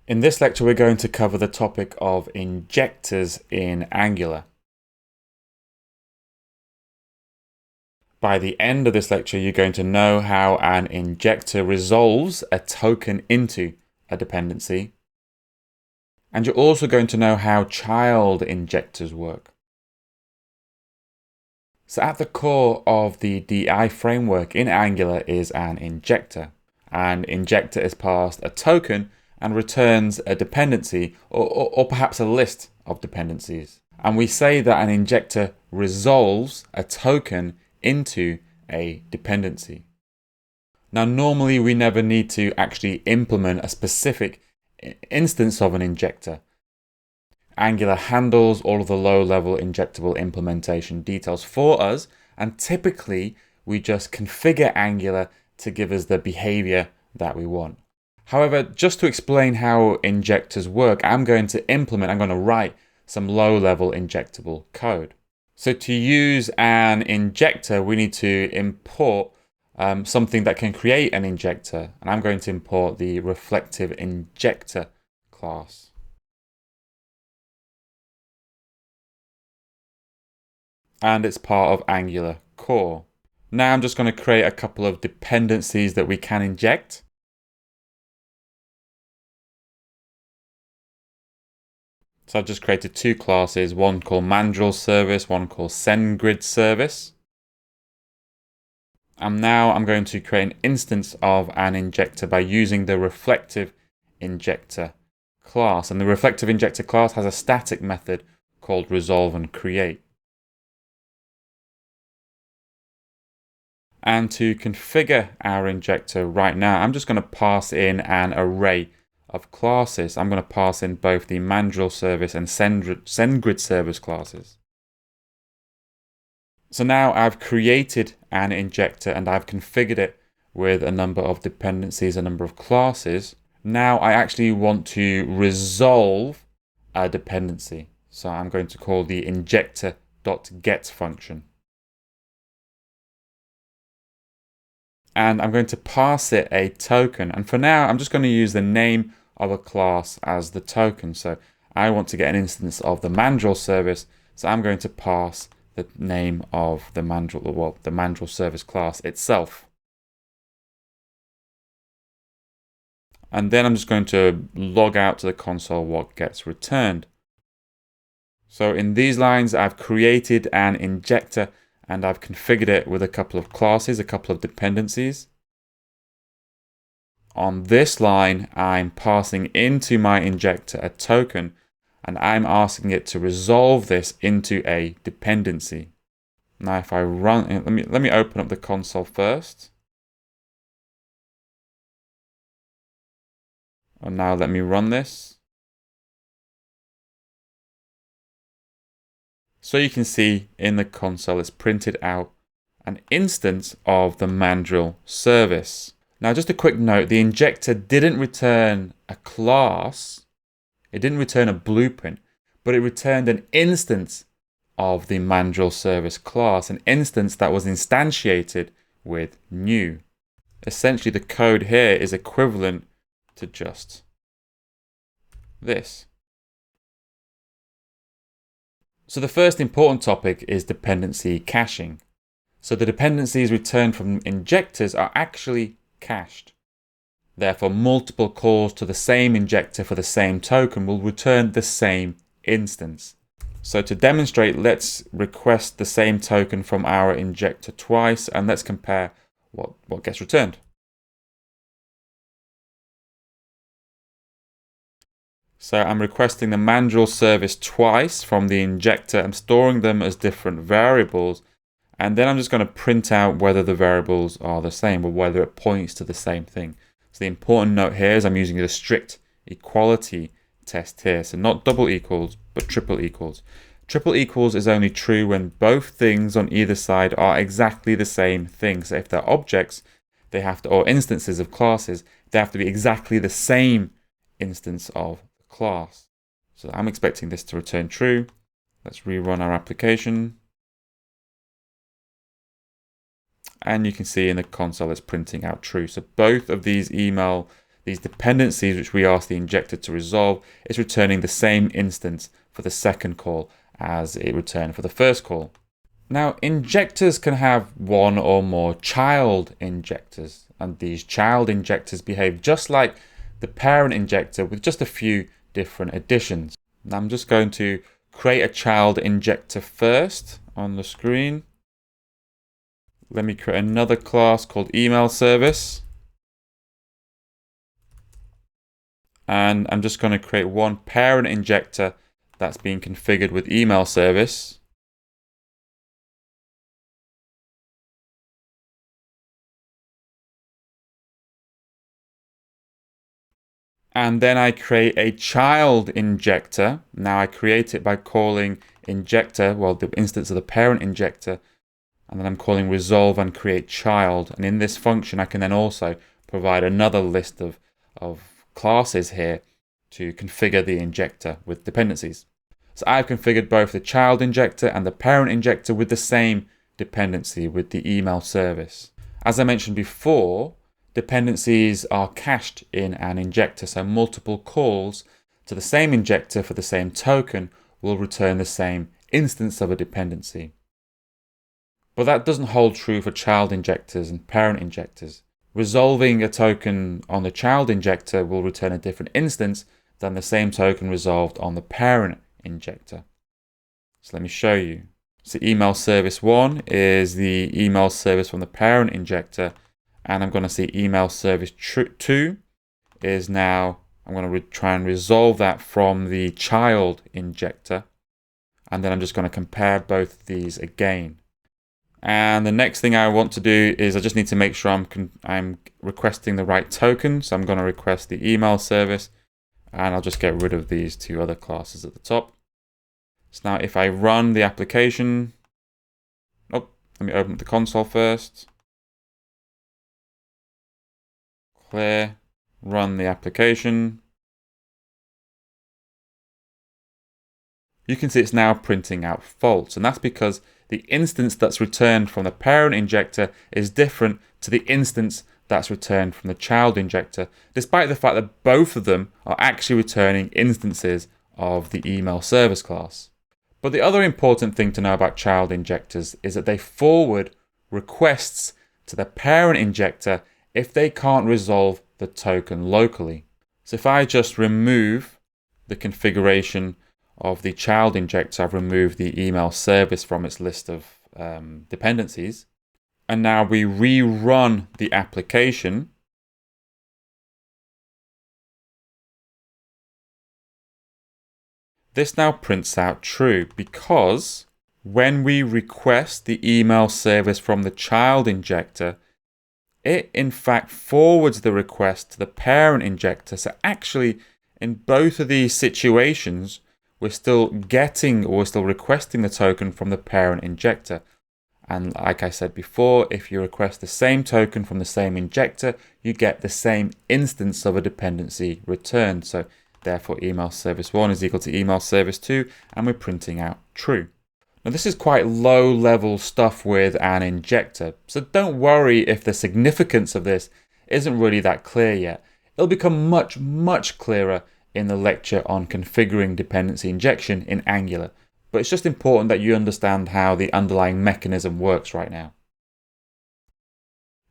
In this lecture, we're going to cover the topic of injectors in Angular. By the end of this lecture, you're going to know how an injector resolves a token into a dependency. And you're also going to know how child injectors work. So at the core of the DI framework in Angular is an injector. An injector is passed a token and returns a dependency or perhaps a list of dependencies. And we say that an injector resolves a token into a dependency. Now, normally we never need to actually implement a specific instance of an injector. Angular handles all of the low-level injectable implementation details for us, and typically we just configure Angular to give us the behavior that we want. However, just to explain how injectors work, I'm going to write some low-level injectable code. So to use an injector, we need to import something that can create an injector. And I'm going to import the reflective injector class. And it's part of Angular core. Now I'm just going to create a couple of dependencies that we can inject. So I've just created two classes, one called mandrel service, one called sendGrid service. And now I'm going to create an instance of an injector by using the reflective injector class. And the reflective injector class has a static method called resolve and create. And to configure our injector right now, I'm just going to pass in an array of classes. I'm going to pass in both the mandrel service and sendGrid service classes. So now I've created an injector and I've configured it with a number of dependencies, a number of classes. Now I actually want to resolve a dependency. So I'm going to call the injector.get function. And I'm going to pass it a token. And for now, I'm just going to use the name of a class as the token. So I want to get an instance of the mandrel service. So I'm going to pass the name of the mandrel service class itself. And then I'm just going to log out to the console what gets returned. So in these lines, I've created an injector and I've configured it with a couple of classes, a couple of dependencies. On this line, I'm passing into my injector a token, and I'm asking it to resolve this into a dependency. Now, if I run, let me open up the console first. And now let me run this. So you can see in the console, it's printed out an instance of the mandrel service. Now, just a quick note, the injector didn't return a class. It didn't return a blueprint, but it returned an instance of the mandrel service class, an instance that was instantiated with new. Essentially, the code here is equivalent to just this. So the first important topic is dependency caching. So the dependencies returned from injectors are actually cached. Therefore, multiple calls to the same injector for the same token will return the same instance. So to demonstrate, let's request the same token from our injector twice, and let's compare what gets returned. So I'm requesting the mandrel service twice from the injector. I'm storing them as different variables. And then I'm just going to print out whether the variables are the same or whether it points to the same thing. So the important note here is I'm using the strict equality test here. So not double equals, but triple equals. Triple equals is only true when both things on either side are exactly the same thing. So if they're objects, they have to, or instances of classes, they have to be exactly the same instance of the class. So I'm expecting this to return true. Let's rerun our application. And you can see in the console it's printing out true. So both of these email these dependencies which we ask the injector to resolve is returning the same instance for the second call as it returned for the first call. Now, injectors can have one or more child injectors, and these child injectors behave just like the parent injector with just a few different additions. Now, I'm just going to create a child injector first on the screen. Let me create another class called email service. And I'm just going to create one parent injector that's being configured with email service. And then I create a child injector. Now I create it by calling injector, well, the instance of the parent injector, and then I'm calling resolve and create child. And in this function, I can then also provide another list of classes here to configure the injector with dependencies. So I've configured both the child injector and the parent injector with the same dependency with the email service. As I mentioned before, dependencies are cached in an injector, so multiple calls to the same injector for the same token will return the same instance of a dependency. But that doesn't hold true for child injectors and parent injectors. Resolving a token on the child injector will return a different instance than the same token resolved on the parent injector. So let me show you. So email service 1 is the email service from the parent injector, and I'm going to see email service 2 is now, I'm going to try and resolve that from the child injector, and then I'm just going to compare both of these again. And the next thing I want to do is I just need to make sure I'm requesting the right token. So I'm going to request the email service, and I'll just get rid of these two other classes at the top. So now if I run the application, let me open the console first. Clear, run the application. You can see it's now printing out false, and that's because the instance that's returned from the parent injector is different to the instance that's returned from the child injector, despite the fact that both of them are actually returning instances of the email service class. But the other important thing to know about child injectors is that they forward requests to the parent injector if they can't resolve the token locally. So if I just remove the configuration of the child injector, I've removed the email service from its list of dependencies. And now we rerun the application. This now prints out true because when we request the email service from the child injector, it in fact forwards the request to the parent injector. So actually, in both of these situations, we're still getting or we're still requesting the token from the parent injector. And like I said before, if you request the same token from the same injector, you get the same instance of a dependency returned. So therefore, email service 1 is equal to email service 2, and we're printing out true. Now, this is quite low-level stuff with an injector, so don't worry if the significance of this isn't really that clear yet. It'll become much, much clearer in the lecture on configuring dependency injection in Angular, but it's just important that you understand how the underlying mechanism works right now.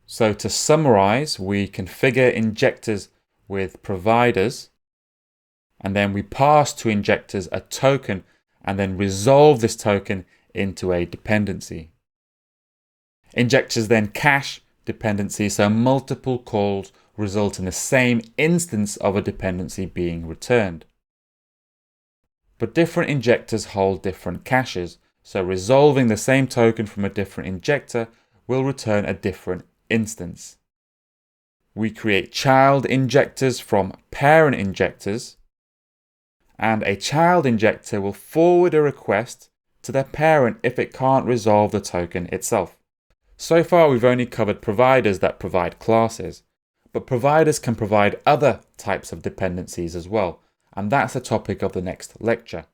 So to summarize, we configure injectors with providers, and then we pass to injectors a token and then resolve this token into a dependency. Injectors then cache dependencies, so multiple calls result in the same instance of a dependency being returned. But different injectors hold different caches, so resolving the same token from a different injector will return a different instance. We create child injectors from parent injectors, and a child injector will forward a request to their parent if it can't resolve the token itself. So far, we've only covered providers that provide classes, but providers can provide other types of dependencies as well, and that's the topic of the next lecture.